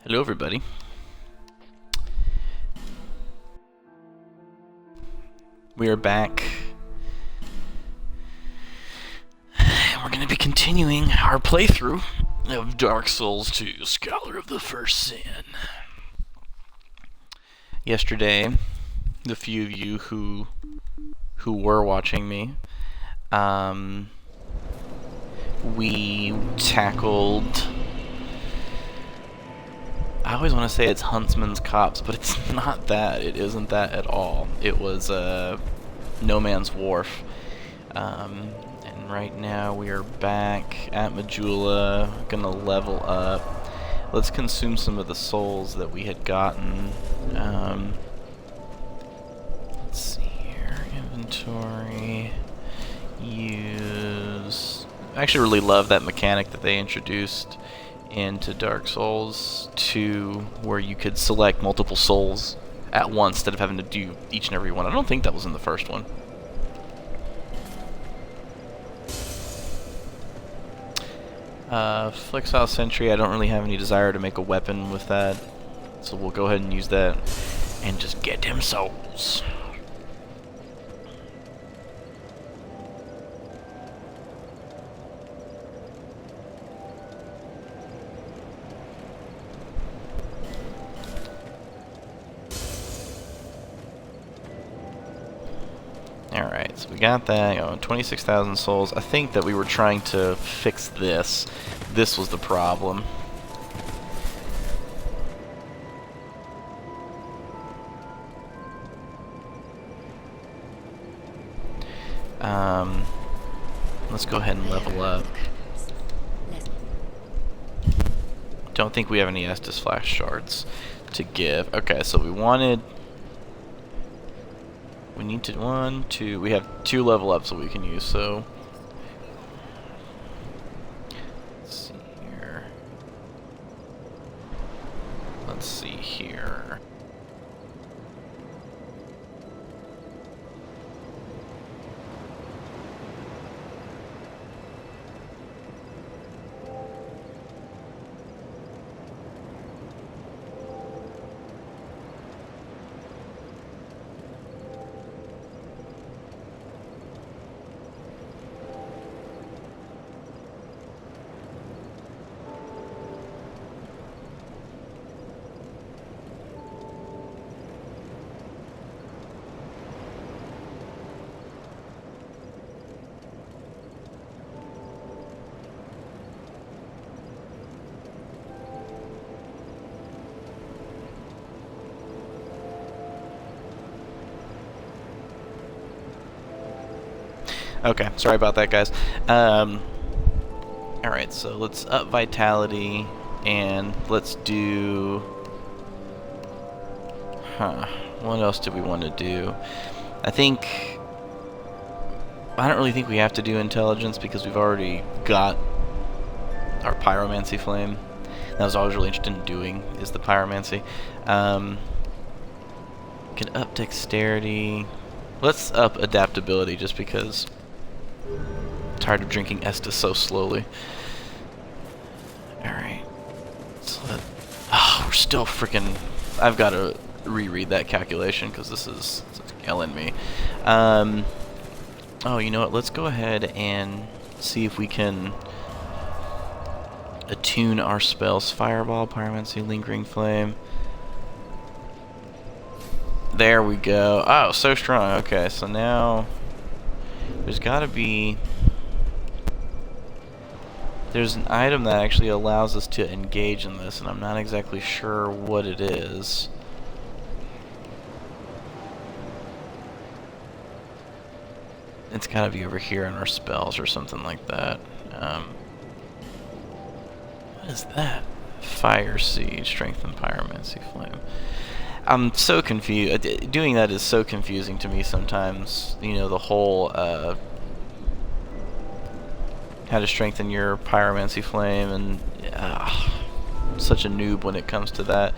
Hello everybody. We are back. And we're going to be continuing our playthrough of Dark Souls 2, Scholar of the First Sin. Yesterday, the few of you who were watching me, we tackled... I always want to say it's Huntsman's Copse, but it's not that. It isn't that at all. It was No Man's Wharf. And right now we are back at Majula, gonna level up. Let's consume some of the souls that we had gotten. Let's see here. Inventory. Use. I actually really love that mechanic that they introduced into Dark Souls 2, where you could select multiple souls at once instead of having to do each and every one. I don't think that was in the first one. Flexile Sentry, I don't really have any desire to make a weapon with that, so we'll go ahead and use that and just get them souls. Alright, so we got that, 26,000 souls. I think that we were trying to fix this. This was the problem. Let's go ahead and level up. Don't think we have any Estus Flash shards to give. Okay, so we wanted... We need to, 1, 2, we have 2 level ups that we can use, so... Let's see here. Let's see here. Okay, sorry about that, guys. Alright, so let's up Vitality, and let's do... What else do we want to do? I don't really think we have to do Intelligence, because we've already got our Pyromancy Flame. That was all I was really interested in doing, is the Pyromancy. We can up Dexterity. Let's up Adaptability, just because... tired of drinking Estus so slowly. Alright. So we're still freaking... I've got to reread that calculation because this is killing me. Oh, you know what? Let's go ahead and see if we can attune our spells. Fireball, Pyromancy, Lingering Flame. There we go. Oh, so strong. Okay, so now... There's got to be... There's an item that actually allows us to engage in this, and I'm not exactly sure what it is. It's got to be over here in our spells or something like that. What is that? Fire Siege, Strengthen Pyromancy Flame. I'm so confused. Doing that is so confusing to me sometimes. You know, the whole how to strengthen your pyromancy flame, and such a noob when it comes to that.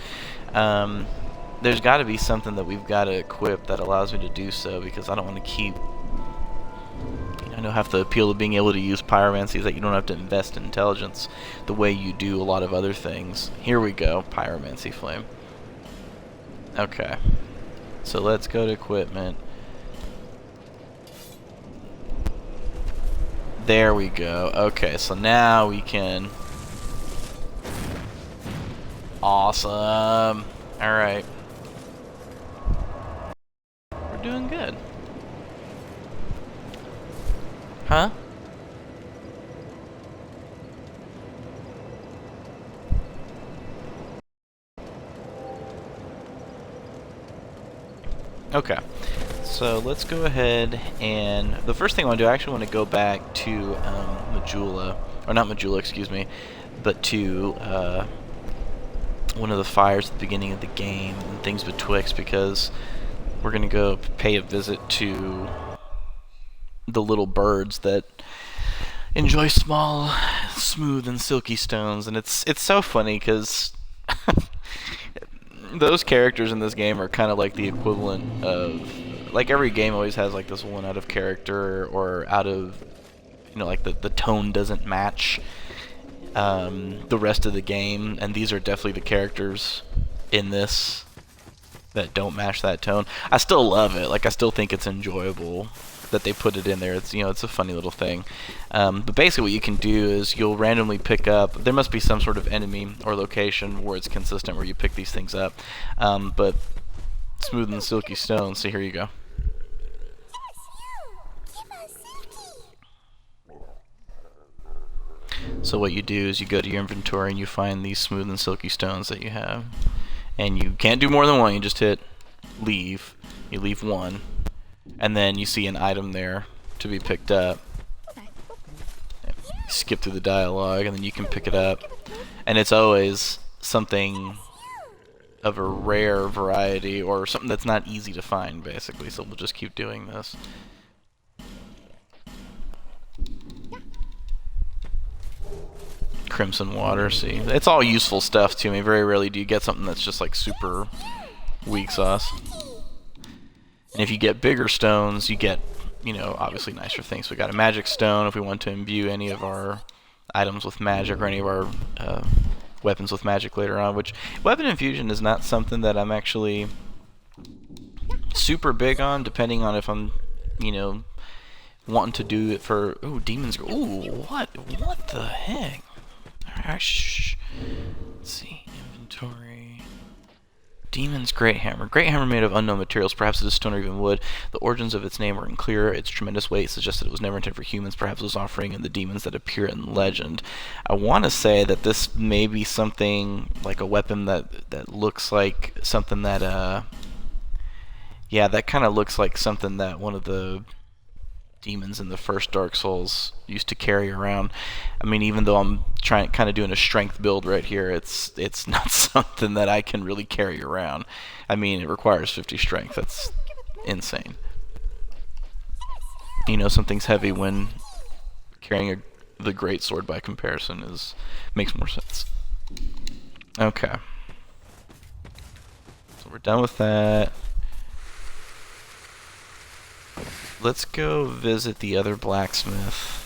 There's got to be something that we've got to equip that allows me to do so, because I don't want to keep... I know half the appeal of being able to use pyromancy is that you don't have to invest in intelligence the way you do a lot of other things. Here we go, pyromancy flame. Okay, so let's go to equipment. There we go. Okay, so now we can... Awesome. Alright. We're doing good. Huh? Okay. So let's go ahead, and the first thing I want to do, I actually want to go back to Majula, or not Majula, excuse me, but to one of the fires at the beginning of the game and things betwixt, because we're going to go pay a visit to the little birds that enjoy small, smooth, and silky stones. And it's so funny because those characters in this game are kind of like the equivalent of, like, every game always has like this one out of character or out of, you know, like the tone doesn't match the rest of the game, and these are definitely the characters in this that don't match that tone. I still love it. Like, I still think it's enjoyable that they put it in there. It's, you know, it's a funny little thing. But basically what you can do is you'll randomly pick up, there must be some sort of enemy or location where it's consistent where you pick these things up. But smooth and silky stones, so here you go. So what you do is you go to your inventory and you find these smooth and silky stones that you have. And you can't do more than one, you just hit leave. You leave one. And then you see an item there to be picked up. Skip through the dialogue and then you can pick it up. And it's always something of a rare variety or something that's not easy to find, basically. So we'll just keep doing this. Crimson water, see, it's all useful stuff to me. Very rarely do you get something that's just like super weak sauce. And if you get bigger stones, you get, you know, obviously nicer things. We got a magic stone if we want to imbue any of our items with magic or any of our weapons with magic later on, which weapon infusion is not something that I'm actually super big on, depending on if I'm, you know, wanting to do it for, ooh, demons. Ooh, what the heck? Alright, shh. Let's see, inventory. Demon's Great Hammer. Great Hammer made of unknown materials, perhaps it is stone or even wood. The origins of its name are unclear. Its tremendous weight suggests that it was never intended for humans, perhaps it was offering in the demons that appear in legend. I want to say that this may be something like a weapon that looks like something that, yeah, that kind of looks like something that one of the demons in the first Dark Souls used to carry around. I mean, even though I'm kind of doing a strength build right here, it's not something that I can really carry around. I mean, it requires 50 strength. That's insane. You know, something's heavy when carrying the great sword by comparison makes more sense. Okay. So we're done with that. Let's go visit the other blacksmith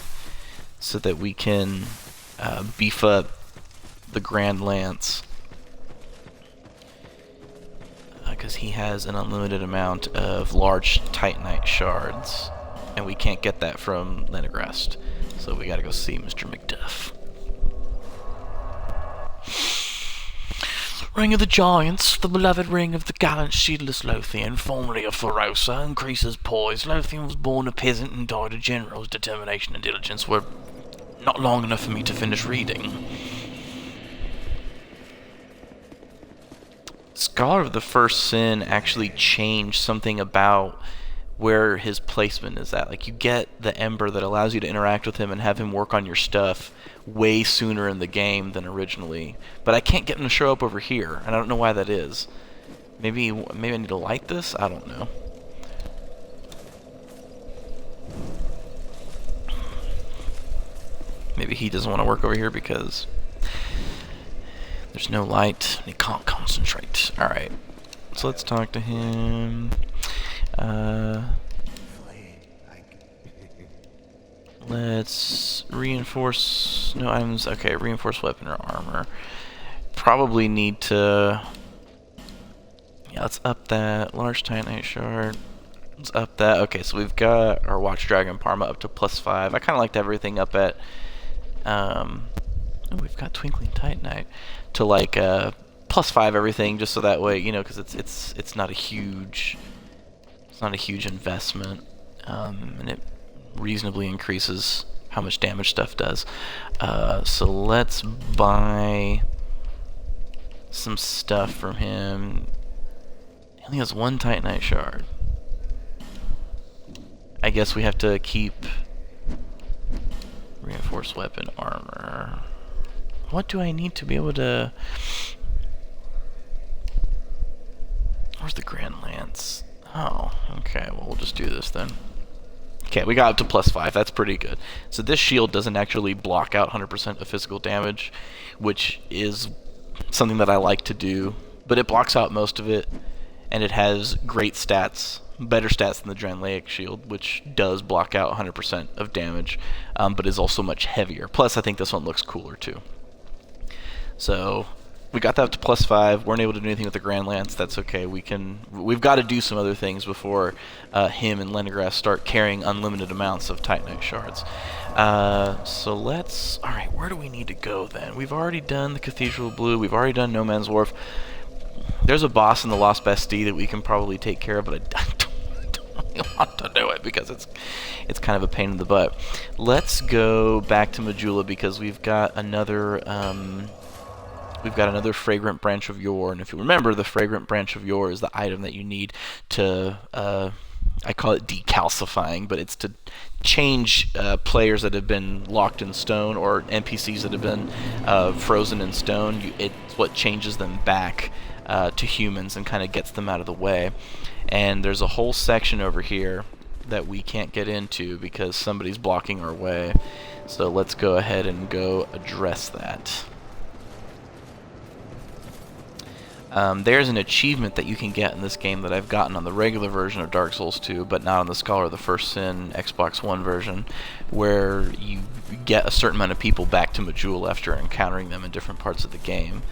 so that we can beef up the Grand Lance, because he has an unlimited amount of large Titanite shards, and we can't get that from Leningrad, so we gotta go see Mr. Macduff. Ring of the Giants, the beloved ring of the gallant shielдлess Lothian, formerly of Ferosa, increases poise. Lothian was born a peasant and died a general. His determination and diligence were not long enough for me to finish reading. Scholar of the First Sin actually changed something about where his placement is at. Like, you get the Ember that allows you to interact with him and have him work on your stuff way sooner in the game than originally. But I can't get him to show up over here, and I don't know why that is. Maybe I need to light this? I don't know. Maybe he doesn't want to work over here because there's no light. He can't concentrate. Alright. So let's talk to him. Let's reinforce... No items. Okay, reinforce weapon or armor. Probably need to... Yeah, let's up that. Large Titanite shard. Let's up that. Okay, so we've got our Watch Dragon Parma up to +5. I kind of like to have everything up at... oh, we've got Twinkling Titanite. To like +5 everything, just so that way, you know, because it's not a huge... It's not a huge investment. And it reasonably increases how much damage stuff does. So let's buy some stuff from him. He only has 1 Titanite shard. I guess we have to keep reinforced weapon armor. What do I need to be able to... Where's the Grand Lance? Oh, okay, well we'll just do this then. Okay, we got up to +5, that's pretty good. So this shield doesn't actually block out 100% of physical damage, which is something that I like to do, but it blocks out most of it, and it has great stats, better stats than the Dranlaic shield, which does block out 100% of damage, but is also much heavier. Plus, I think this one looks cooler too. So we got that up to +5. Weren't able to do anything with the Grand Lance. That's okay. We've got to do some other things before him and Lendergrass start carrying unlimited amounts of Titanite shards. So let's... Alright, where do we need to go then? We've already done the Cathedral of Blue. We've already done No Man's Wharf. There's a boss in the Lost Bastille that we can probably take care of, but I don't really want to do it because it's kind of a pain in the butt. Let's go back to Majula because we've got another... We've got another Fragrant Branch of Yore, and if you remember, the Fragrant Branch of Yore is the item that you need to, I call it decalcifying, but it's to change players that have been locked in stone, or NPCs that have been frozen in stone. It's what changes them back to humans and kind of gets them out of the way. And there's a whole section over here that we can't get into because somebody's blocking our way. So let's go ahead and go address that. There's an achievement that you can get in this game that I've gotten on the regular version of Dark Souls 2, but not on the Scholar of the First Sin Xbox One version, where you get a certain amount of people back to Majula after encountering them in different parts of the game.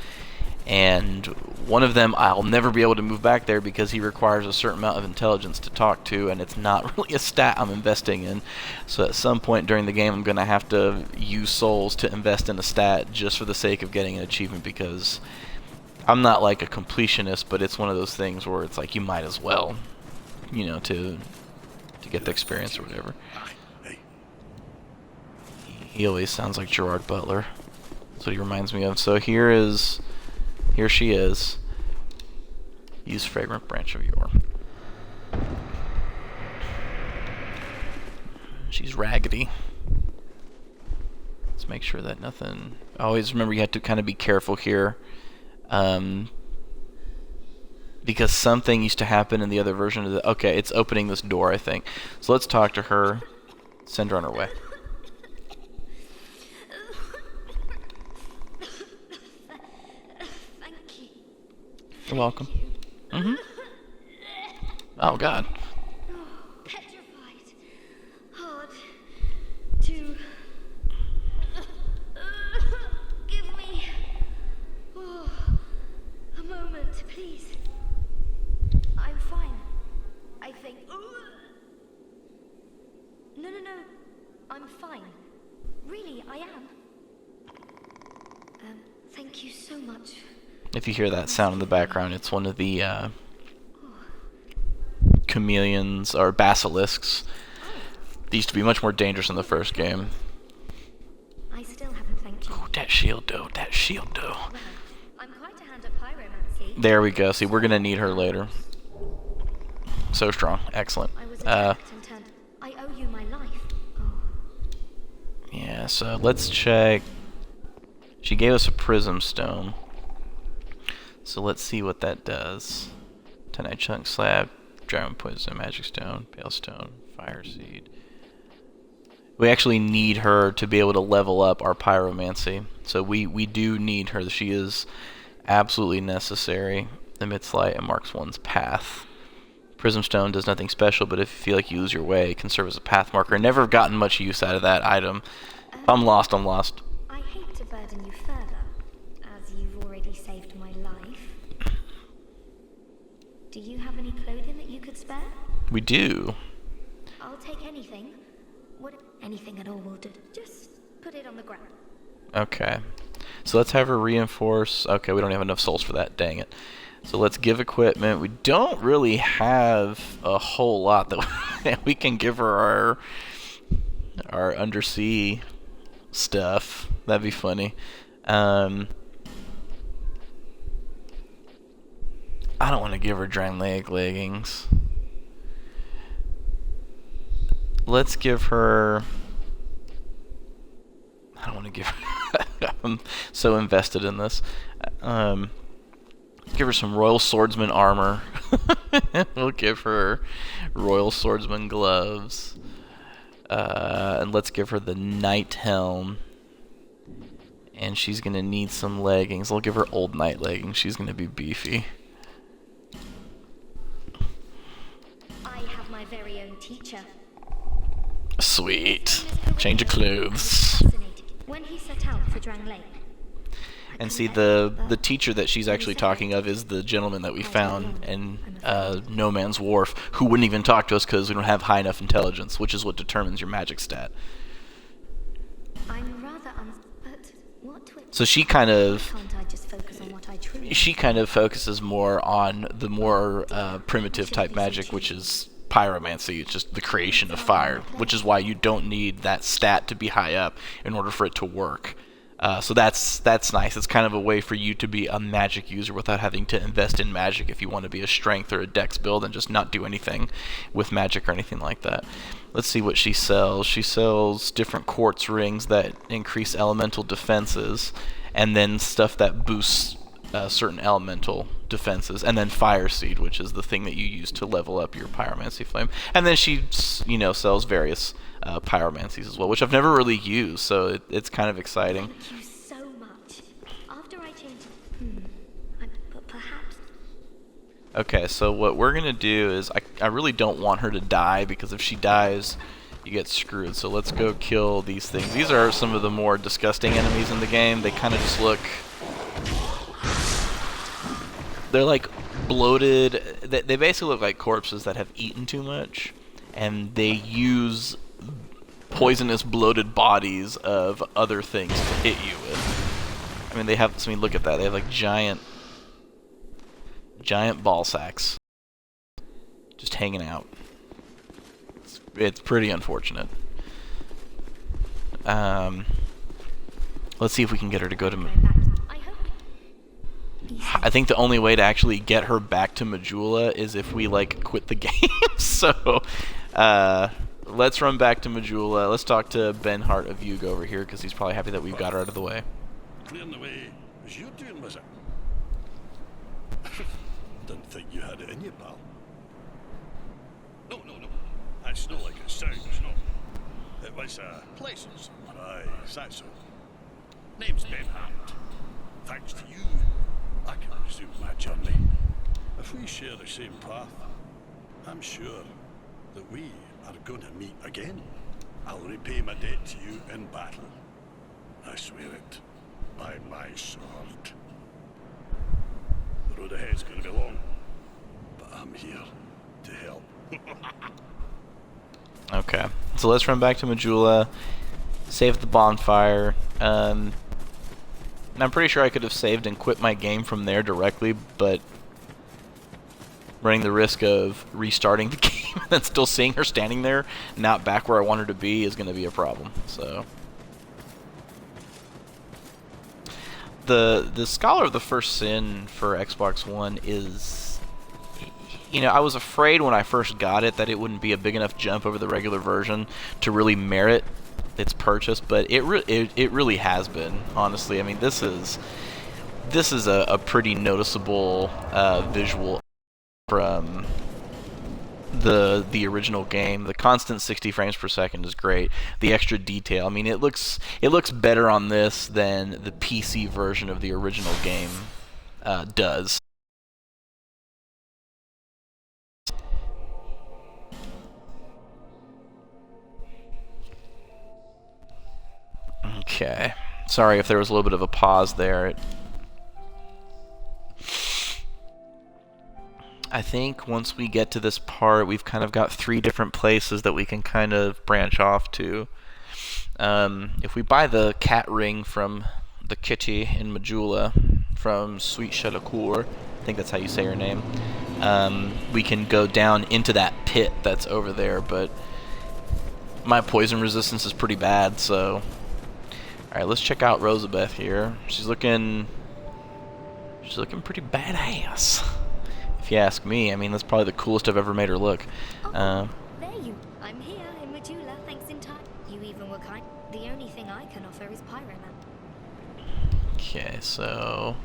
And one of them, I'll never be able to move back there because he requires a certain amount of intelligence to talk to, and it's not really a stat I'm investing in. So at some point during the game, I'm going to have to use souls to invest in a stat just for the sake of getting an achievement, because I'm not like a completionist, but it's one of those things where it's like you might as well, you know, to get the experience or whatever. He always sounds like Gerard Butler. That's what he reminds me of. So here she is. Use Fragrant Branch of Yore. She's raggedy. Let's make sure that nothing... Always remember you have to kind of be careful here. Because something used to happen in the other version of the... Okay, it's opening this door, I think. So let's talk to her. Send her on her way. Thank you. You're welcome. Mm-hmm. Oh, God. Petrified. Hard to... Give me... a moment, please. I'm fine. I think... No. I'm fine. Really, I am. Thank you so much. If you hear that sound in the background, it's one of the chameleons or basilisks. They used to be much more dangerous in the first game. I still haven't thanked you. Oh, that shield dough, that shield dough. Well, I'm quite a hand at pyromancy. There we go. See, we're gonna need her later. So strong, excellent. I was attacked and turned. I owe you my life. Oh. Yeah, so let's check. She gave us a prism stone. So let's see what that does. Tenite chunk slab, dragon poison, magic stone, pale stone, fire seed. We actually need her to be able to level up our pyromancy. So we do need her. She is absolutely necessary. Emits light and marks one's path. Prism Stone does nothing special, but if you feel like you lose your way, it can serve as a path marker. Never have gotten much use out of that item. If I'm lost, I'm lost. I hate to burden you further, as you've already saved my life. Do you have any clothing that you could spare? We do. I'll take anything. Anything at all will do. Just put it on the ground. Okay. So let's have her reinforce. Okay, we don't have enough souls for that. Dang it. So let's give equipment. We don't really have a whole lot that we can give her our undersea stuff. That'd be funny. I don't want to give her Drangleic leggings. Let's give her... I don't want to give her... I'm so invested in this. Give her some Royal Swordsman armor. We'll give her Royal Swordsman gloves. And let's give her the Knight helm. And she's going to need some leggings. I'll give her Old Knight leggings. She's going to be beefy. I have my very own teacher. Sweet. Change of clothes. When he set out for Drangleic. And see, the teacher that she's actually talking of is the gentleman that we found in No Man's Wharf, who wouldn't even talk to us because we don't have high enough intelligence, which is what determines your magic stat. I'm rather but what so she kind of... Can't I just focus on what I truly... She kind of focuses more on the more primitive type magic, which is pyromancy. It's just the creation of fire, which is why you don't need that stat to be high up in order for it to work. So that's nice. It's kind of a way for you to be a magic user without having to invest in magic if you want to be a strength or a dex build and just not do anything with magic or anything like that. Let's see what she sells. She sells different quartz rings that increase elemental defenses, and then stuff that boosts certain elemental defenses, and then Fire Seed, which is the thing that you use to level up your pyromancy flame. And then she, sells various pyromancies as well, which I've never really used, so it's kind of exciting. Thank you so much. After I change... but perhaps... Okay, so what we're going to do is, I really don't want her to die, because if she dies, you get screwed. So let's go kill these things. These are some of the more disgusting enemies in the game. They kind of just look... They're like bloated. They basically look like corpses that have eaten too much, and they use poisonous, bloated bodies of other things to hit you with. I mean, they have. I mean, look at that. They have like giant ball sacks just hanging out. It's pretty unfortunate. Let's see if we can get her to go to... I think the only way to actually get her back to Majula is if we, quit the game. So, let's run back to Majula. Let's talk to Ben Hart of Yuga over here, because he's probably happy that we've got her out of the way. Clearing the way was you doing, was it? Didn't think you had it in you, pal. No. That's not like it sounds, no. It was, places. Aye, that's so. Name's Ben Hart. Thanks to you, I can resume my journey. If we share the same path, I'm sure that we are going to meet again. I'll repay my debt to you in battle. I swear it, by my sword. The road ahead's going to be long, but I'm here to help. Okay, so let's run back to Majula, save the bonfire. I'm pretty sure I could have saved and quit my game from there directly, but running the risk of restarting the game and then still seeing her standing there, not back where I want her to be, is going to be a problem. So the Scholar of the First Sin for Xbox One is, I was afraid when I first got it that it wouldn't be a big enough jump over the regular version to really merit its purchase, but it really has been, honestly. I mean, this is a pretty noticeable visual from the original game. The constant 60 frames per second is great. The extra detail, I mean, it looks better on this than the PC version of the original game does. Okay. Sorry if there was a little bit of a pause there. I think once we get to this part, we've kind of got 3 different places that we can kind of branch off to. If we buy the cat ring from the kitty in Majula, from Sweet Shelacour, I think that's how you say her name, we can go down into that pit that's over there, but my poison resistance is pretty bad, so... Alright, let's check out Rosabeth here. She's looking pretty badass, if you ask me. I mean, that's probably the coolest I've ever made her look. There you. I'm here in Majula, thanks in time. You even were kind. The only thing I can offer is pyroman. Okay, so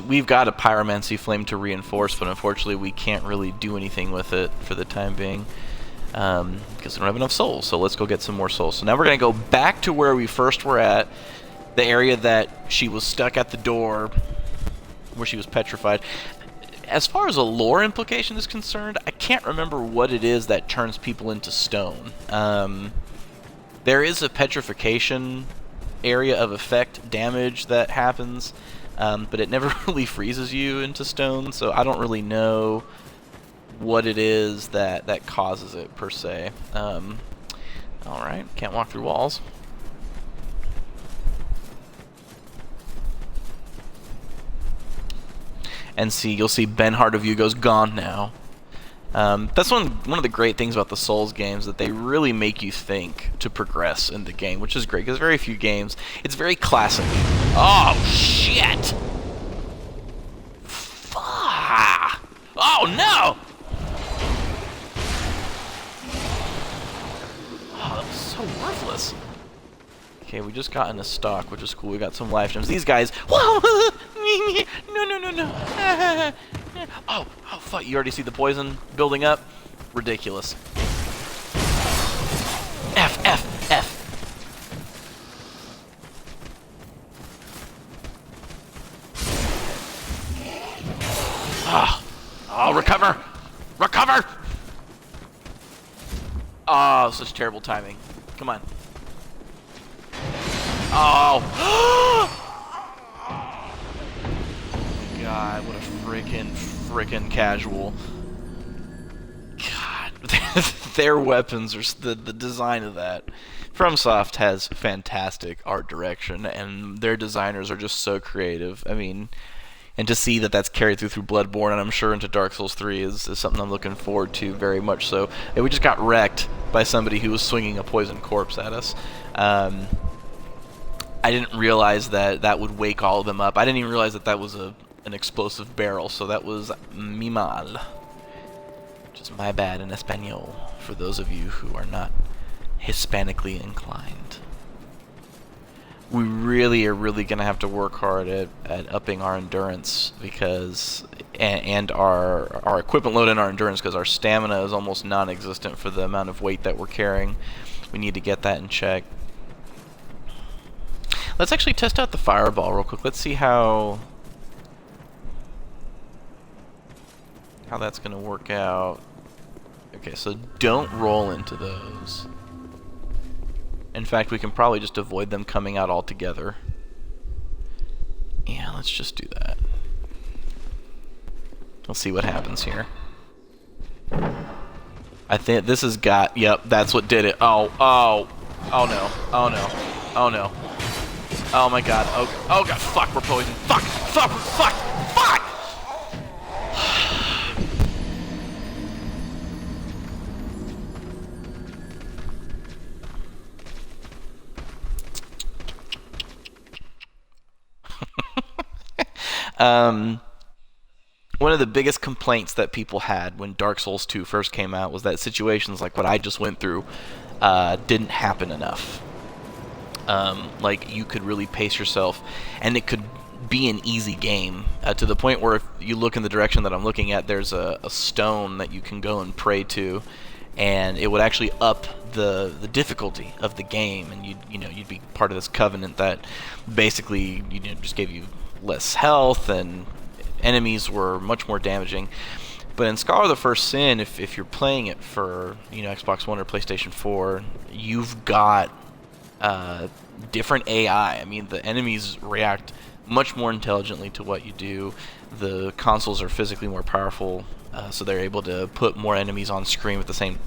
we've got a pyromancy flame to reinforce, but unfortunately we can't really do anything with it for the time being. Because we don't have enough souls, so let's go get some more souls. So now we're going to go back to where we first were at, the area that she was stuck at the door, where she was petrified. As far as a lore implication is concerned, I can't remember what it is that turns people into stone. There is a petrification area of effect damage that happens, but it never really freezes you into stone, so I don't really know what it is that causes it per se. Alright, can't walk through walls. And you'll see Benhart of Hugo's gone now. That's one of the great things about the Souls games, that they really make you think to progress in the game, which is great, because very few games, it's very classic. Oh, shit! Fuck! Oh, no! Oh, that was so worthless. Okay, we just got in a stock, which is cool. We got some life gems. These guys, whoa! No. Oh, fuck, you already see the poison building up? Ridiculous. F. Oh, recover! Oh, such terrible timing. Come on. Oh! God, what a frickin' casual. God, their weapons are the design of that. FromSoft has fantastic art direction, and their designers are just so creative. I mean, and to see that that's carried through Bloodborne, and I'm sure into Dark Souls 3 is something I'm looking forward to very much so. And we just got wrecked by somebody who was swinging a poison corpse at us. I didn't realize that would wake all of them up. I didn't even realize that was an explosive barrel, so that was mi mal, which is my bad in Espanol, for those of you who are not Hispanically inclined. We really are going to have to work hard at upping our endurance, because and our equipment load and our endurance, because our stamina is almost non-existent for the amount of weight that we're carrying. We need to get that in check. Let's actually test out the fireball real quick. Let's see how that's going to work out. Okay, so don't roll into those. In fact, we can probably just avoid them coming out altogether. Yeah, let's just do that. We'll see what happens here. I think this has got... Yep, that's what did it. Oh no. Oh my god. Oh god, fuck, we're poisoned. Fuck! One of the biggest complaints that people had when Dark Souls 2 first came out was that situations like what I just went through didn't happen enough. Like, you could really pace yourself, and it could be an easy game, to the point where if you look in the direction that I'm looking at, there's a stone that you can go and pray to, and it would actually up the difficulty of the game, and you'd be part of this covenant that basically just gave you less health, and enemies were much more damaging. But in Scholar of the First Sin, if you're playing it for Xbox One or PlayStation 4, you've got different AI. I mean, the enemies react much more intelligently to what you do. The consoles are physically more powerful, so they're able to put more enemies on screen at the same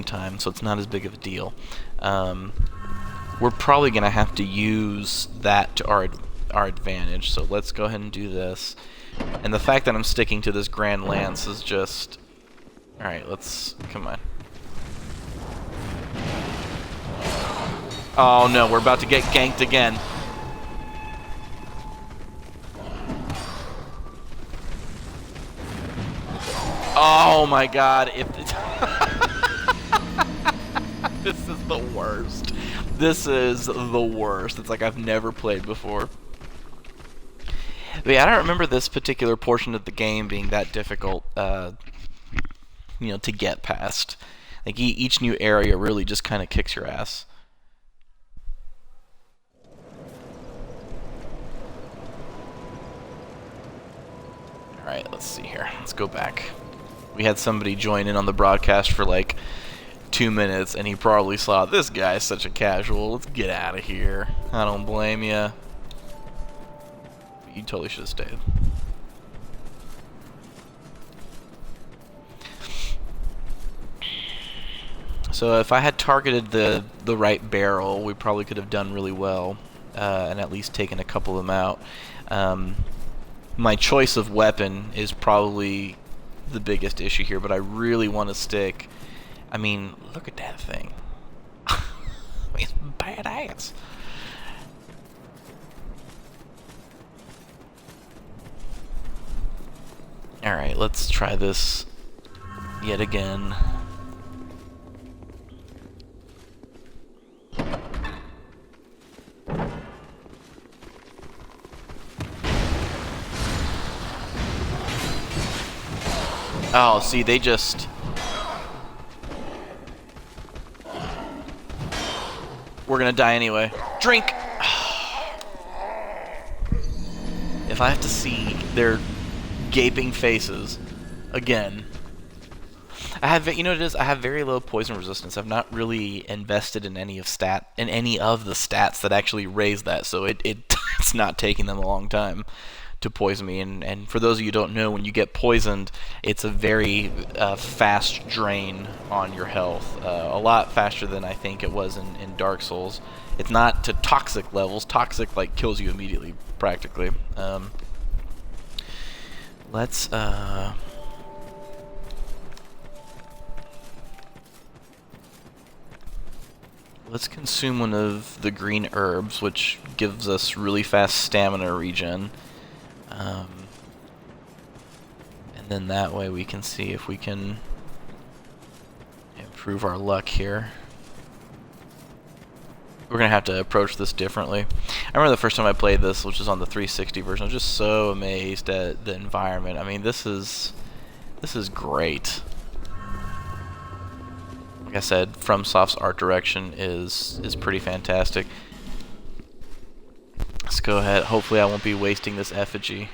time. So it's not as big of a deal. We're probably gonna have to use that to our advantage. So let's go ahead and do this. And the fact that I'm sticking to this Grand Lance is just... Alright, come on. Oh no, we're about to get ganked again. Oh my god, this is the worst. This is the worst. It's like I've never played before. But yeah, I don't remember this particular portion of the game being that difficult, to get past. Like, each new area really just kind of kicks your ass. Alright, let's see here. Let's go back. We had somebody join in on the broadcast for like 2 minutes, and he probably saw, this guy's such a casual, let's get out of here. I don't blame you. You totally should have stayed. So if I had targeted the right barrel, we probably could have done really well, and at least taken a couple of them out. My choice of weapon is probably the biggest issue here, but I really want to stick. I mean, look at that thing. It's badass. Alright, let's try this yet again. Oh, see, they just... We're gonna die anyway. Drink! If I have to see their gaping faces again. I have, you know what it is? I have very low poison resistance. I've not really invested in any of the stats that actually raise that, so it's not taking them a long time to poison me. And for those of you who don't know, when you get poisoned, it's a very fast drain on your health. A lot faster than I think it was in Dark Souls. It's not to toxic levels. Toxic kills you immediately, practically. Let's consume one of the green herbs, which gives us really fast stamina regen. And then that way we can see if we can improve our luck here. We're going to have to approach this differently. I remember the first time I played this, which was on the 360 version, I was just so amazed at the environment. I mean, this is great. Like I said, FromSoft's art direction is pretty fantastic. Let's go ahead. Hopefully I won't be wasting this effigy.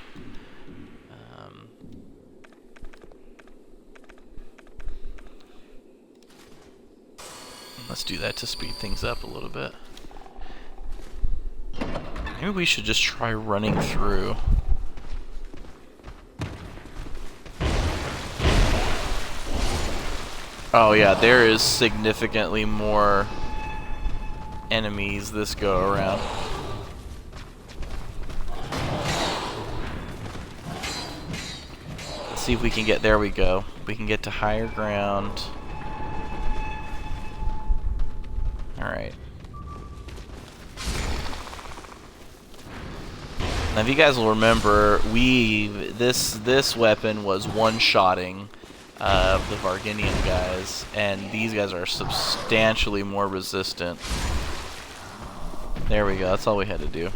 Let's do that to speed things up a little bit. Maybe we should just try running through. Oh yeah, there is significantly more enemies this go around. Let's see if we can get, there we go. We can get to higher ground. Alright. Now if you guys will remember, this weapon was one-shotting the Varginian guys, and these guys are substantially more resistant. There we go, that's all we had to do.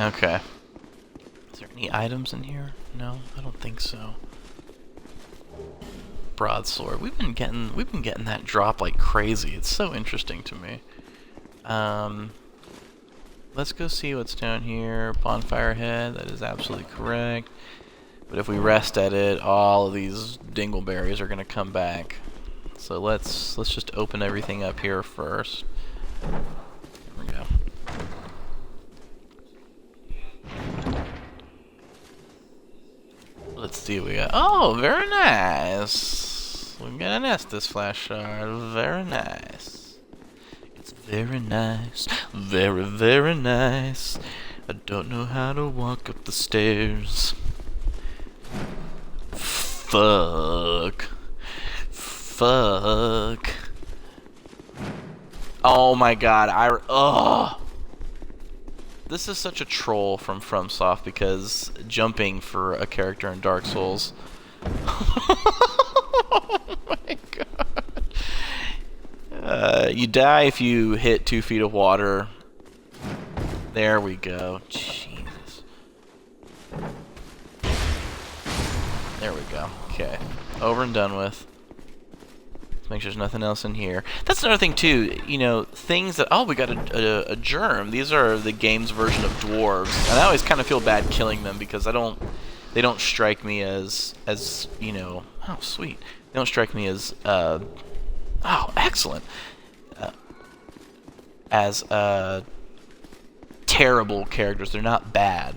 Okay. Is there any items in here? No, I don't think so. Broadsword. We've been getting that drop like crazy. It's so interesting to me. Let's go see what's down here. Bonfire head. That is absolutely correct. But if we rest at it, all of these dingleberries are gonna come back. So let's just open everything up here first. There we go. Let's see what we got. Oh, very nice. We got an Estus flash shard. Very nice. It's very nice. Very, very nice. I don't know how to walk up the stairs. Fuck. Fuck. Oh my god, ugh. This is such a troll from FromSoft because jumping for a character in Dark Souls. Oh my god. You die if you hit 2 feet of water. There we go. Jesus. There we go. Okay. Over and done with. Make sure there's nothing else in here. That's another thing too, you know, things that, oh, we got a germ. These are the game's version of dwarves. And I always kind of feel bad killing them because they don't strike me as, you know, oh, sweet. They don't strike me as, oh, excellent. As, terrible characters. They're not bad.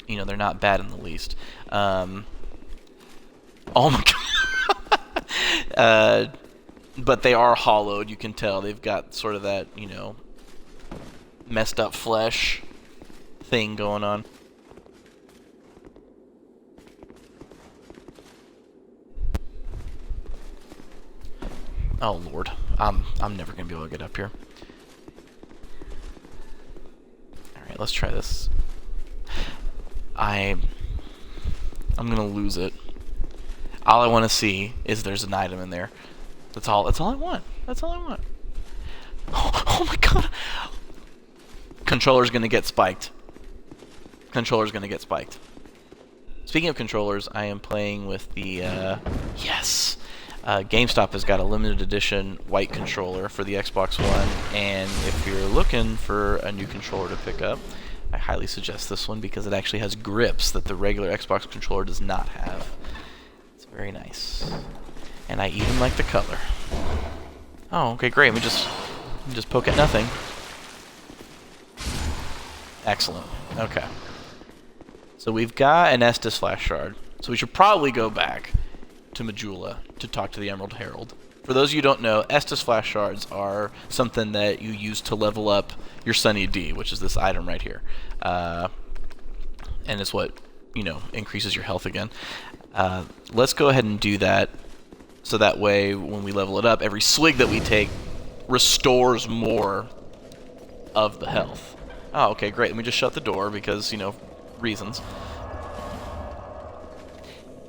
You know, they're not bad in the least. Oh my god. But they are hollowed, you can tell. They've got sort of that, you know, messed up flesh thing going on. Oh lord, I'm never gonna be able to get up here. Alright, let's try this. I'm gonna lose it. All I want to see is there's an item in there. That's all I want. That's all I want. Oh my god. Controller's gonna get spiked. Controller's gonna get spiked. Speaking of controllers, I am playing with the, yes! GameStop has got a limited edition white controller for the Xbox One, and if you're looking for a new controller to pick up, I highly suggest this one because it actually has grips that the regular Xbox controller does not have. Very nice. And I even like the color. Oh, okay, great. We just poke at nothing. Excellent. Okay. So we've got an Estus flash shard. So we should probably go back to Majula to talk to the Emerald Herald. For those of you who don't know, Estus flash shards are something that you use to level up your Sunny D, which is this item right here. And it's what, you know, increases your health again. Let's go ahead and do that, so that way when we level it up, every swig that we take restores more of the health. Oh, okay, great. Let me just shut the door because, you know, reasons.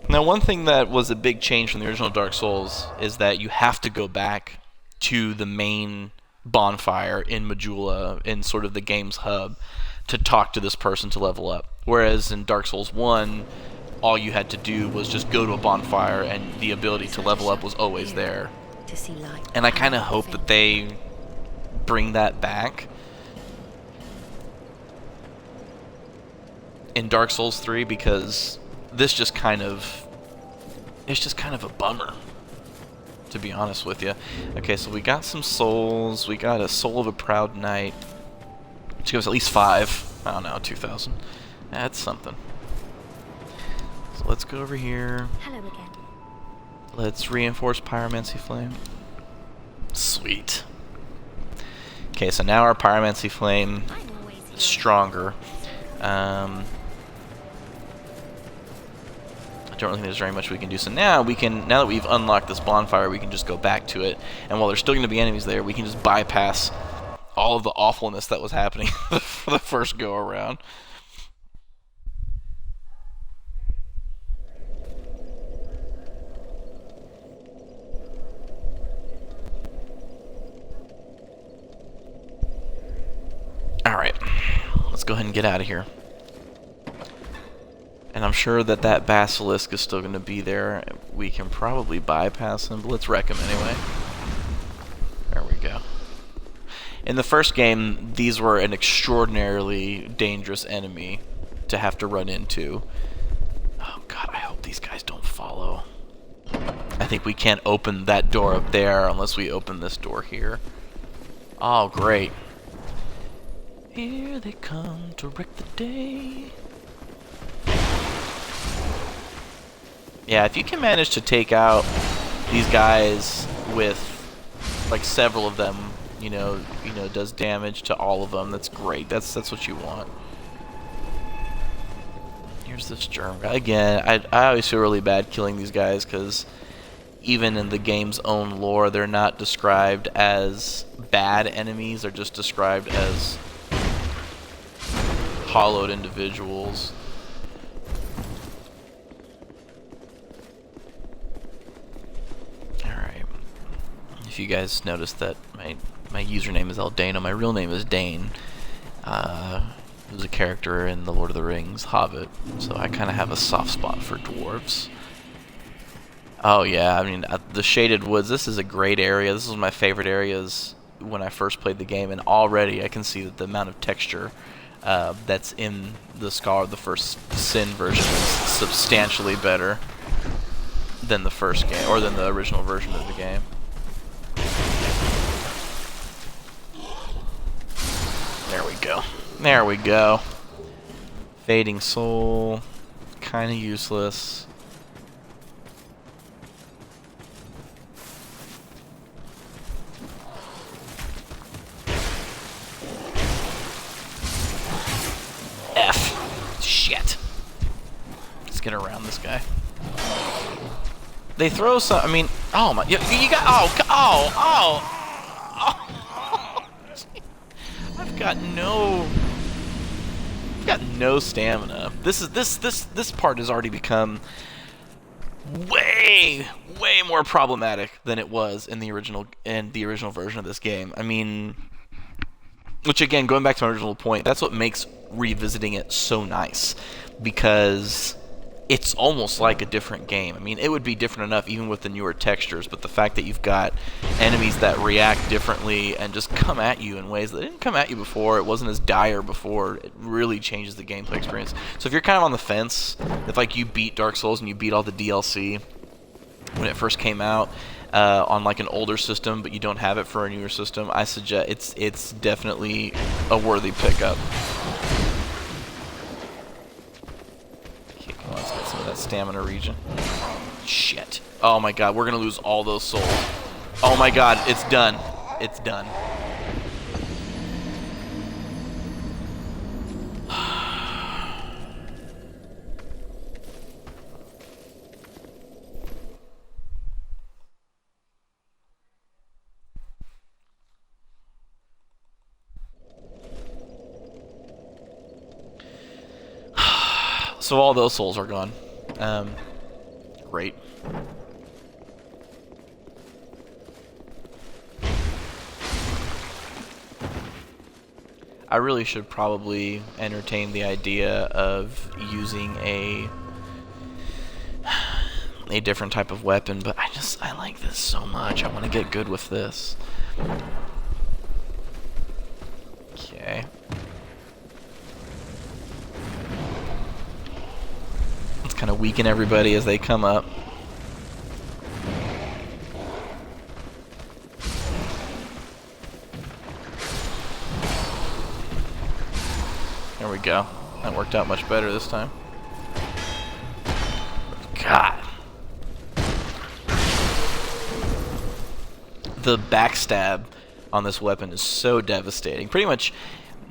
Now, one thing that was a big change from the original Dark Souls is that you have to go back to the main bonfire in Majula, in sort of the game's hub, to talk to this person to level up. Whereas in Dark Souls 1, all you had to do was just go to a bonfire and the ability to level up was always there. And I kind of hope that they bring that back in Dark Souls 3 because this just kind of, it's just kind of a bummer, to be honest with you. Okay, so we got some souls. We got a Soul of a Proud Knight, which gives at least 5. I don't know, 2,000. That's something. So let's go over here. Hello again. Let's reinforce Pyromancy Flame. Sweet. Okay, so now our Pyromancy Flame is stronger. I don't really think there's very much we can do. So now we can, now that we've unlocked this bonfire, we can just go back to it. And while there's still going to be enemies there, we can just bypass all of the awfulness that was happening for the first go around. let's go ahead and get out of here. And I'm sure that that basilisk is still going to be there. We can probably bypass him, but let's wreck him anyway. There we go. In the first game, these were an extraordinarily dangerous enemy to have to run into. Oh god, I hope these guys don't follow. I think we can't open that door up there unless we open this door here. Oh, great. Here they come to wreck the day. Yeah, if you can manage to take out these guys with, like, several of them, you know, does damage to all of them, that's great. That's what you want. Here's this germ guy. Again, I always feel really bad killing these guys because even in the game's own lore, they're not described as bad enemies. They're just described as hollowed individuals. Alright. If you guys noticed that my username is Eldano, my real name is Dane. Who's a character in The Lord of the Rings, Hobbit, so I kind of have a soft spot for dwarves. Oh yeah, I mean, the Shaded Woods, this is a great area. This is one of my favorite areas when I first played the game, and already I can see that the amount of texture that's in the Scholar of the First Sin version is substantially better than the first game, or than the original version of the game. There we go. There we go. Fading Soul. Kind of useless. F. Shit. Let's get around this guy. They throw some. I mean, oh my. You got. Oh. I've got no stamina. This part has already become way more problematic than it was in the original version of this game. I mean, which again, going back to my original point, that's what makes revisiting it so nice, because it's almost like a different game. I mean, it would be different enough even with the newer textures, but the fact that you've got enemies that react differently and just come at you in ways that didn't come at you before, it wasn't as dire before, it really changes the gameplay experience. So if you're kind of on the fence, if like you beat Dark Souls and you beat all the DLC when it first came out on like an older system, but you don't have it for a newer system, I suggest it's definitely a worthy pickup. Let's get some of that stamina regen. Shit. Oh my god, we're gonna lose all those souls. Oh my god, it's done. It's done. So all those souls are gone. Great. I really should probably entertain the idea of using a different type of weapon, but I like this so much. I want to get good with this. Okay. Kind of weaken everybody as they come up. There we go. That worked out much better this time. God. The backstab on this weapon is so devastating. Pretty much,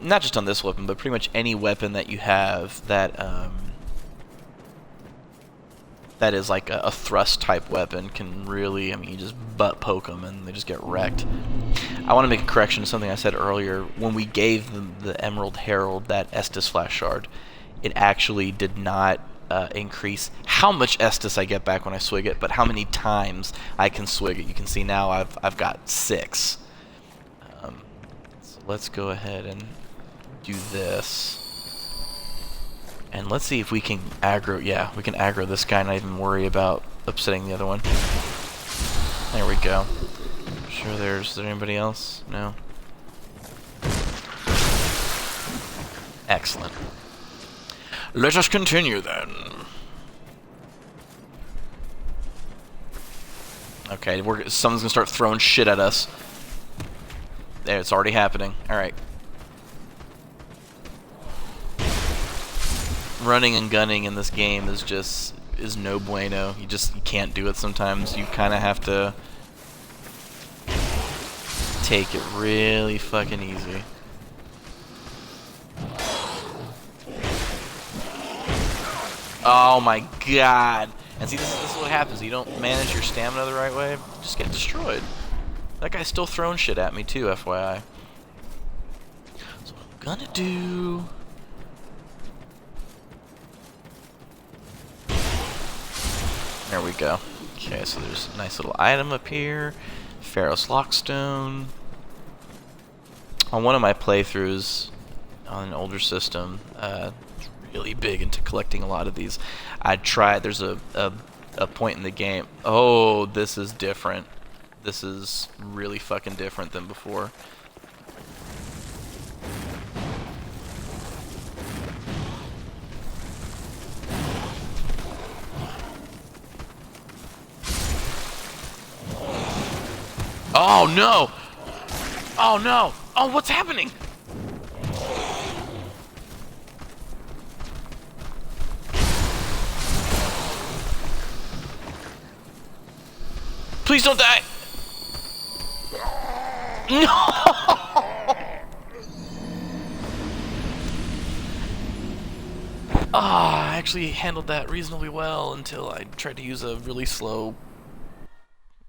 not just on this weapon, but pretty much any weapon that you have that that is like a thrust type weapon can really, I mean, you just butt poke them and they just get wrecked. I want to make a correction to something I said earlier. When we gave the Emerald Herald that Estus Flash Shard, it actually did not increase how much Estus I get back when I swig it, but how many times I can swig it. You can see now I've got 6. So let's go ahead and do this. And let's see if we can aggro. Yeah, we can aggro this guy, not even worry about upsetting the other one. There we go. Sure, is there anybody else? No. Excellent. Let us continue then. Okay, someone's gonna start throwing shit at us. There, it's already happening. Alright. Running and gunning in this game is no bueno. You can't do it sometimes. You kinda have to take it really fucking easy. Oh my god. And see, this is what happens. You don't manage your stamina the right way, just get destroyed. That guy's still throwing shit at me too, FYI. So what I'm gonna do... There we go. Okay, so there's a nice little item up here. Pharos Lockstone. On one of my playthroughs on an older system, really big into collecting a lot of these. I tried. There's a point in the game. Oh, this is different. This is really fucking different than before. Oh no! Oh no! Oh, what's happening? Please don't die! No! I actually handled that reasonably well until I tried to use a really slow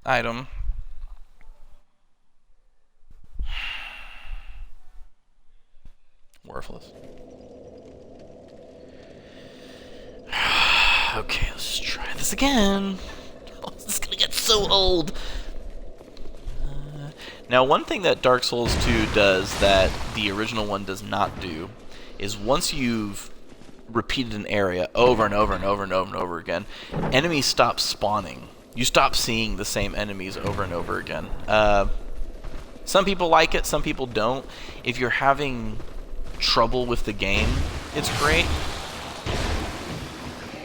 item. Worthless. Okay, let's try this again. Oh, this is gonna get so old. Now, one thing that Dark Souls 2 does that the original one does not do is once you've repeated an area over and over and over and over and over again, enemies stop spawning. You stop seeing the same enemies over and over again. Some people like it, some people don't. If you're having trouble with the game, it's great,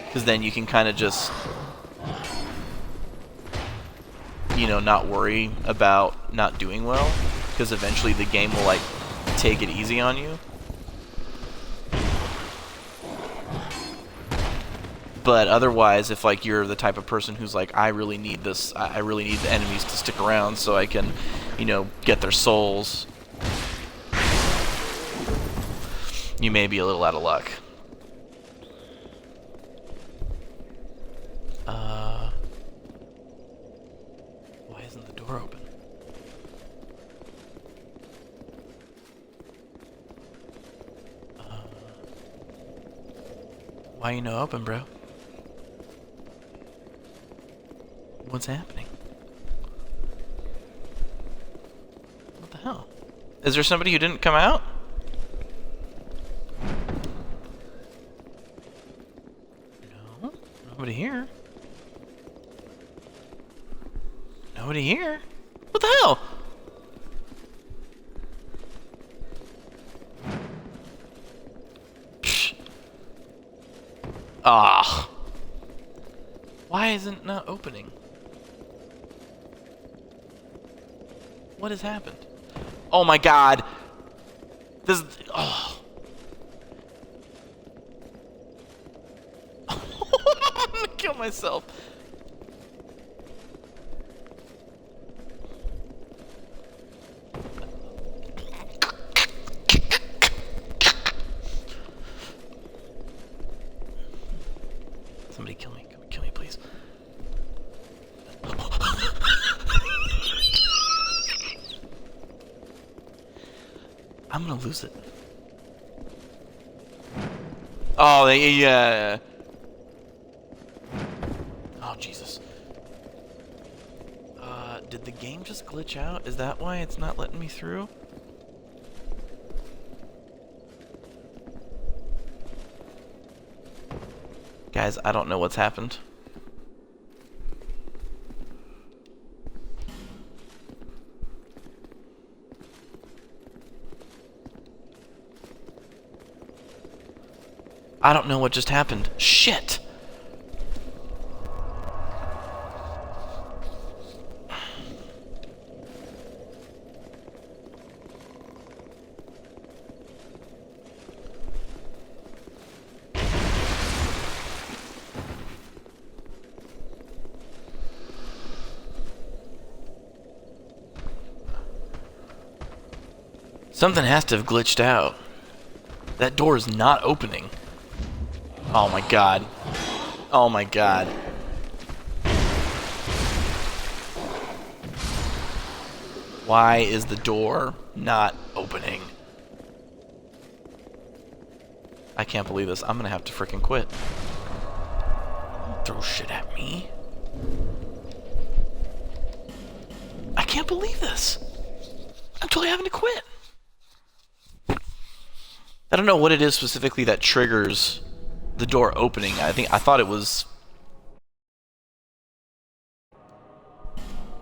because then you can kind of just, you know, not worry about not doing well, because eventually the game will like take it easy on you. But otherwise, if like you're the type of person who's like, I really need this, I really need the enemies to stick around so I can, you know, get their souls, you may be a little out of luck. Why isn't the door open? Why you no open, bro? What's happening? What the hell? Is there somebody who didn't come out? No, nobody here. Nobody here? What the hell? Psh. Ah. Why isn't it not opening? What has happened? Oh my god. This... Oh. I'm gonna kill myself. Somebody kill me. Kill me, please. I'm gonna lose it. Oh, yeah. Oh, Jesus. Did the game just glitch out? Is that why it's not letting me through? Guys, I don't know what's happened. I don't know what just happened. Shit! Something has to have glitched out. That door is not opening. Oh my god. Oh my god. Why is the door not opening? I can't believe this. I'm gonna have to freaking quit. Throw shit at me. I can't believe this. I'm totally having to quit. I don't know what it is specifically that triggers the door opening. I thought it was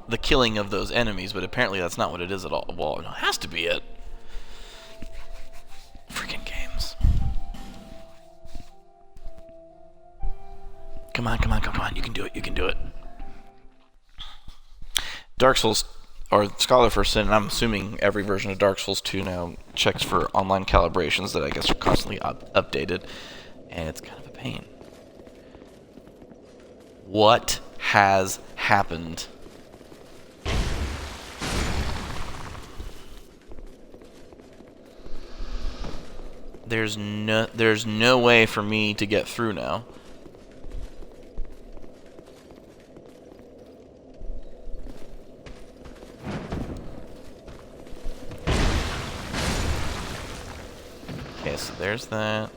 the killing of those enemies, but apparently that's not what it is at all. Well, no, it has to be it. Freaking games. Come on, come on, come on. You can do it. You can do it. Dark Souls, or Scholar for Sin, and I'm assuming every version of Dark Souls 2 now checks for online calibrations that I guess are constantly updated, and it's kind of a pain. What has happened? There's no way for me to get through now. Okay, so there's that.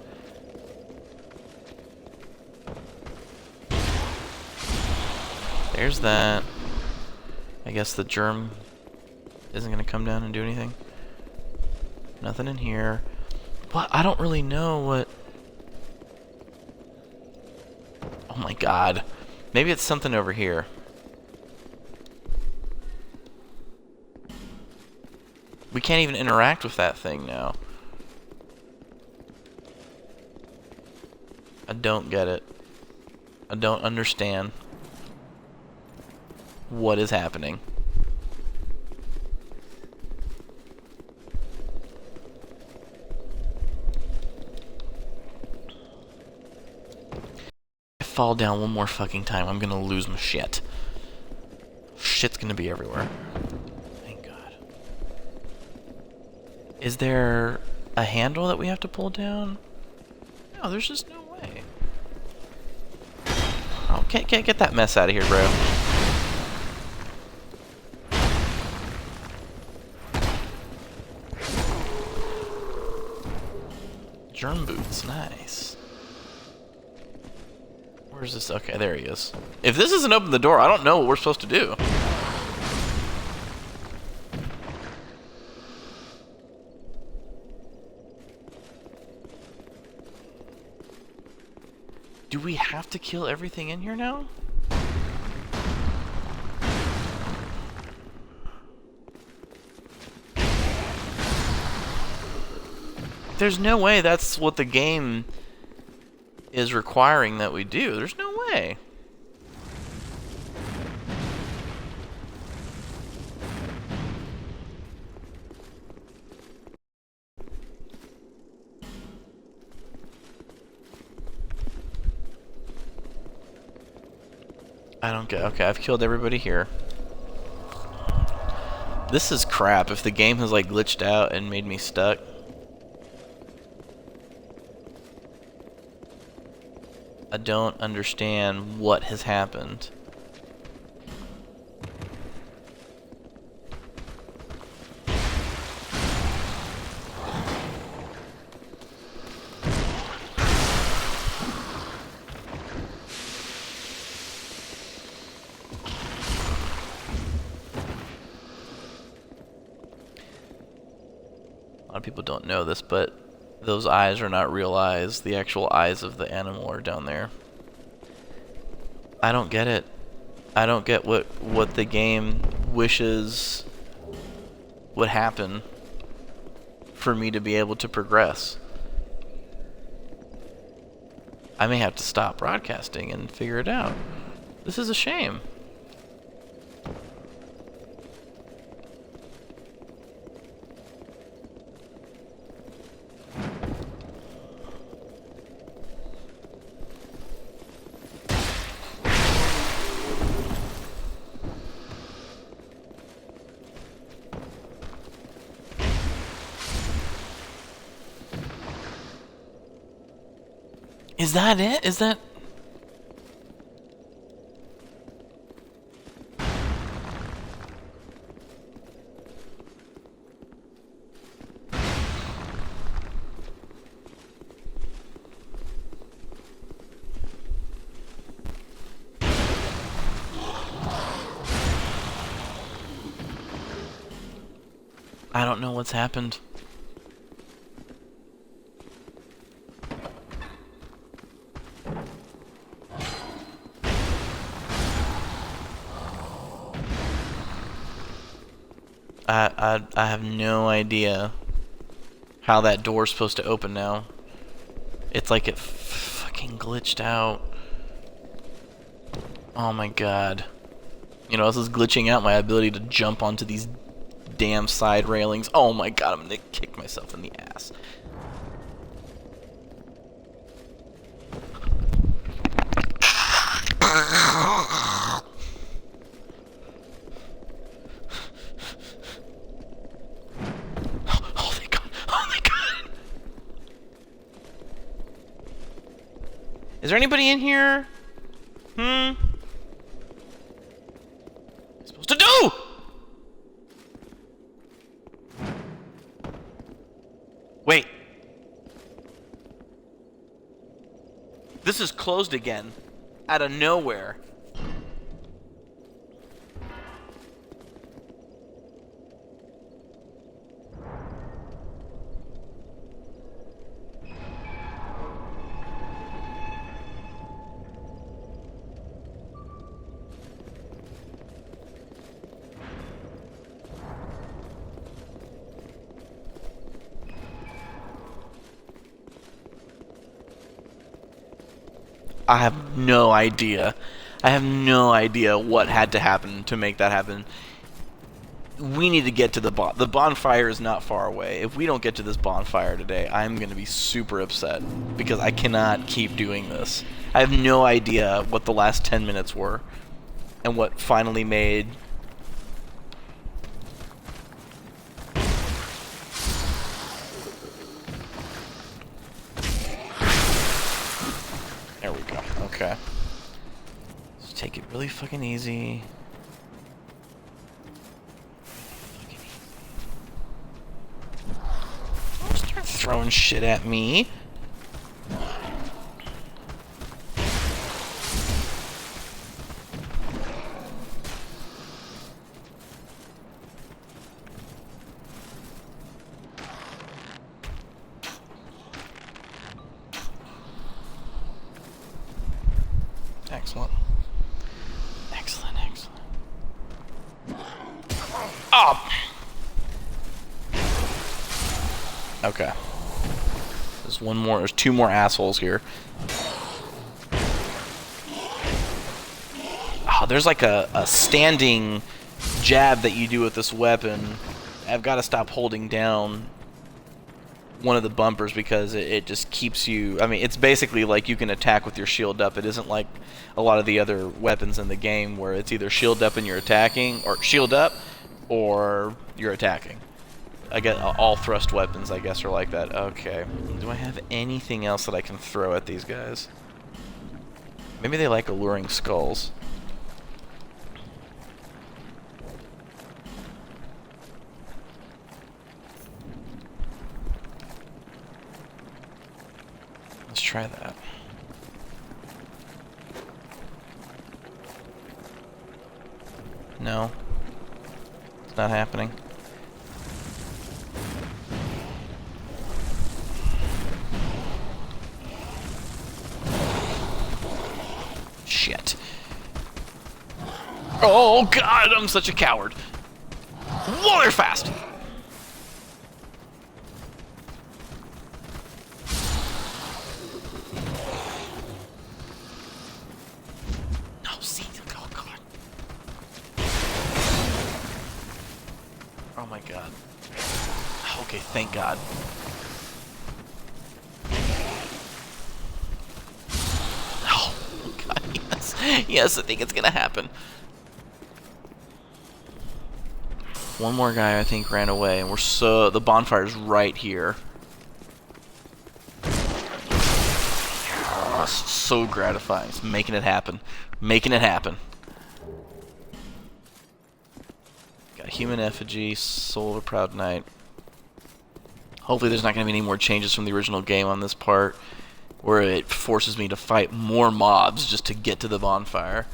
There's that. I guess the germ isn't gonna come down and do anything. Nothing in here. What? I don't really know what... Oh my god. Maybe it's something over here. We can't even interact with that thing now. I don't get it. I don't understand what is happening. If I fall down one more fucking time, I'm gonna lose my shit. Shit's gonna be everywhere. Thank God. Is there a handle that we have to pull down? No, there's just no way. Oh, can't get that mess out of here, bro. Germ boots, nice. Where's this? Okay, there he is. If this doesn't open the door, I don't know what we're supposed to do. Do we have to kill everything in here now? There's no way that's what the game is requiring that we do. There's no way. I don't get... Okay, I've killed everybody here. This is crap. If the game has like glitched out and made me stuck. I don't understand what has happened. A lot of people don't know this, but those eyes are not real eyes. The actual eyes of the animal are down there. I don't get it. I don't get what the game wishes would happen for me to be able to progress. I may have to stop broadcasting and figure it out. This is a shame. Is that it? Is that... I don't know what's happened. I have no idea how that door's supposed to open now. It's like it fucking glitched out. Oh my god. You know, this is glitching out my ability to jump onto these damn side railings. Oh my god, I'm gonna kick myself in the ass. Is there anybody in here? What am I supposed to do? Wait. This is closed again. Out of nowhere. I have no idea. I have no idea what had to happen to make that happen. We need to get to the bonfire is not far away. If we don't get to this bonfire today, I'm going to be super upset because I cannot keep doing this. I have no idea what the last 10 minutes were and what finally made... There we go. Okay. Just take it really fucking easy. Don't start throwing shit at me. Excellent. Excellent, excellent. Oh! Okay. There's one more, there's two more assholes here. Oh, there's like a standing jab that you do with this weapon. I've got to stop holding down one of the bumpers because it just keeps you... I mean, it's basically like you can attack with your shield up. It isn't like a lot of the other weapons in the game where it's either shield up and you're attacking, or shield up, or you're attacking. I get all thrust weapons, I guess, are like that. Okay. Do I have anything else that I can throw at these guys? Maybe they like alluring skulls. Let's try that. No. It's not happening. Shit. Oh god, I'm such a coward. Whoa, they're fast. No, see, oh god. Oh my god. Okay, thank god. Oh god, yes. Yes, I think it's gonna happen. One more guy, I think, ran away, and the bonfire's right here. Oh, it's so gratifying. It's making it happen. Making it happen. Got a human effigy, soul of a proud knight. Hopefully there's not going to be any more changes from the original game on this part, where it forces me to fight more mobs just to get to the bonfire.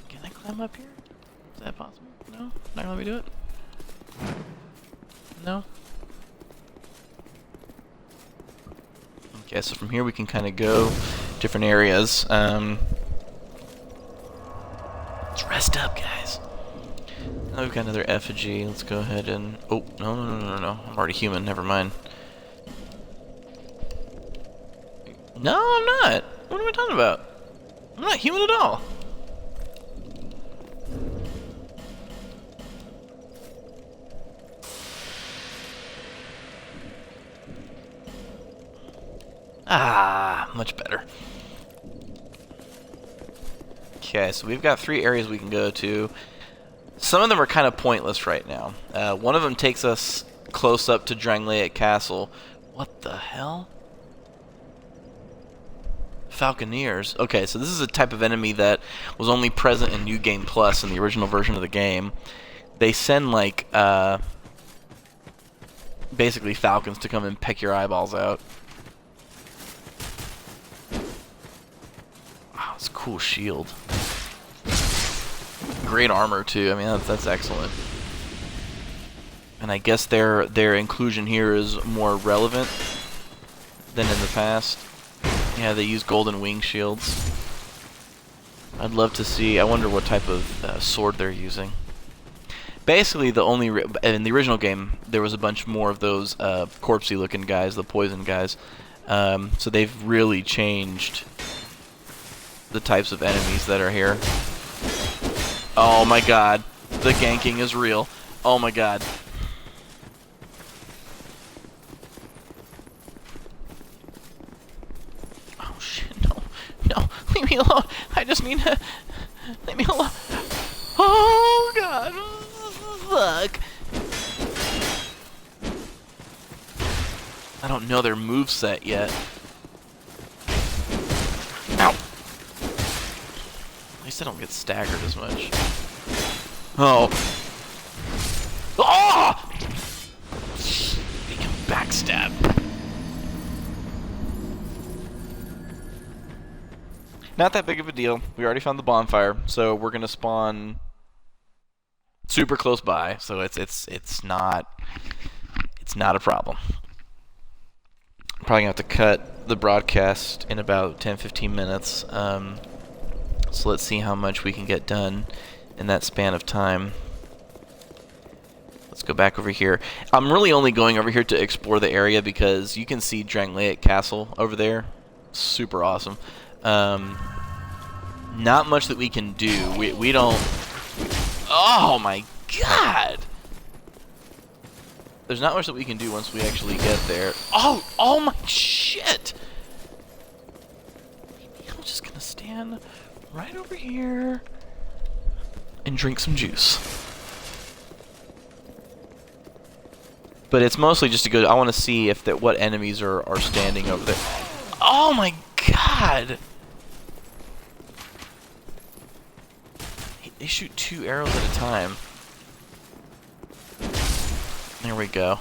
Can I climb up here? Is that possible? No? Not gonna let me do it? No? Okay, so from here we can kind of go different areas. Let's rest up, guys. Now we've got another effigy. Let's go ahead and... Oh, no. I'm already human. Never mind. No, I'm not. What am I talking about? I'm not human at all. Ah, much better. Okay, so we've got 3 areas we can go to. Some of them are kind of pointless right now. One of them takes us close up to Drangleic Castle. What the hell? Falconeers. Okay, so this is a type of enemy that was only present in New Game Plus in the original version of the game. They send, like, basically falcons to come and peck your eyeballs out. Wow, it's a cool shield. Great armor too. I mean, that's excellent. And I guess their inclusion here is more relevant than in the past. Yeah, they use golden wing shields. I'd love to see. I wonder what type of sword they're using. Basically, in the original game, there was a bunch more of those corpsey-looking guys, the poison guys. So they've really changed the types of enemies that are here. Oh my god, the ganking is real. Oh my god. Oh shit, no, leave me alone. I just need to, leave me alone. Oh god, fuck. I don't know their moveset yet. Ow. At least I don't get staggered as much. Oh. Oh! Become backstab. Not that big of a deal. We already found the bonfire, so we're gonna spawn super close by. So it's not a problem. I'm probably gonna have to cut the broadcast in about 10-15 minutes. So let's see how much we can get done in that span of time. Let's go back over here. I'm really only going over here to explore the area because you can see Drangleic Castle over there. Super awesome. Not much that we can do. We don't... Oh my god! There's not much that we can do once we actually get there. Oh my shit! Maybe I'm just gonna stand right over here and drink some juice. But it's mostly just to go. I want to see if what enemies are standing over there. Oh my god! They shoot 2 arrows at a time. There we go.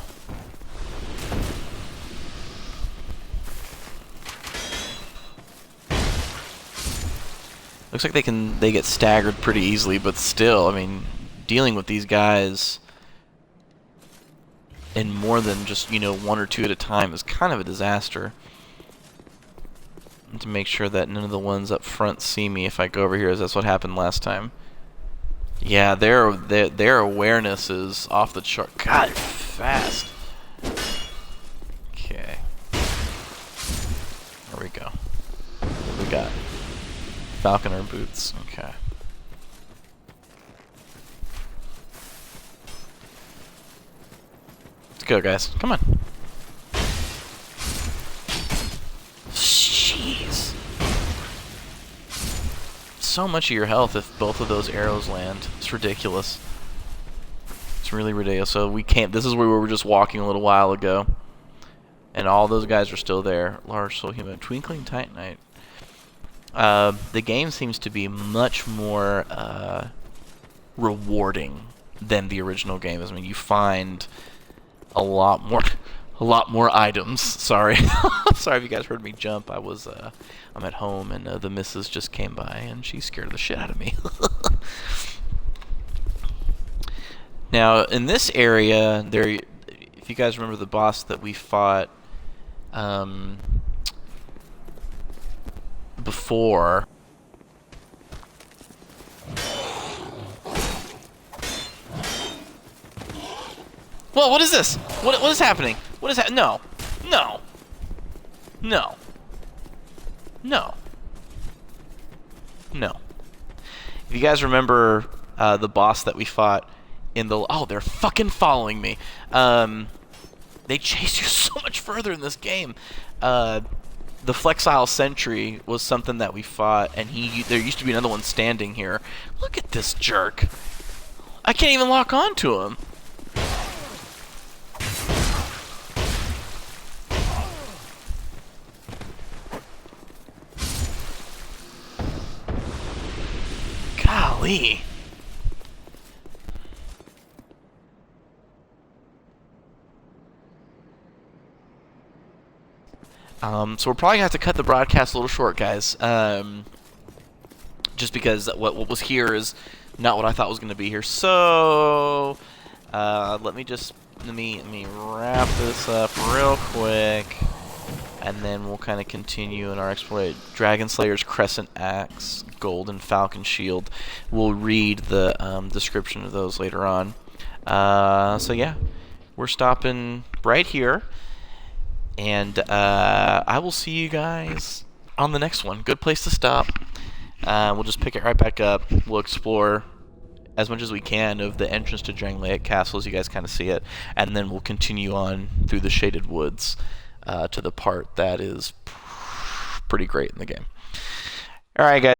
Looks like they get staggered pretty easily, but still, I mean, dealing with these guys in more than just, 1 or 2 at a time is kind of a disaster. to make sure that none of the ones up front see me if I go over here, as that's what happened last time. Yeah, their awareness is off the chart. God, fast. Okay. There we go. What we got? Falconer boots. Okay. Let's go, guys. Come on. Jeez. So much of your health if both of those arrows land. It's ridiculous. It's really ridiculous. So we can't. This is where we were just walking a little while ago, and all those guys are still there. Large soul human, twinkling titanite. The game seems to be much more rewarding than the original game. I mean, you find a lot more items. Sorry, sorry if you guys heard me jump. I'm at home, and the missus just came by, and she scared the shit out of me. Now, in this area, if you guys remember the boss that we fought before. Whoa, what is this? What is happening? What is that? No. No. No. No. No. If you guys remember the boss that we fought in the... Oh, they're fucking following me. They chase you so much further in this game. The Flexile Sentry was something that we fought, and there used to be another one standing here. Look at this jerk. I can't even lock on to him. Golly. So we're probably gonna have to cut the broadcast a little short, guys. Just because what was here is not what I thought was gonna be here. So let me wrap this up real quick, and then we'll kind of continue in our exploration. Dragon Slayer's Crescent Axe, Golden Falcon Shield. We'll read the description of those later on. So yeah, we're stopping right here. And I will see you guys on the next one. Good place to stop. We'll just pick it right back up. We'll explore as much as we can of the entrance to Drangleic Castle as you guys kind of see it. And then we'll continue on through the Shaded Woods to the part that is pretty great in the game. Alright, guys.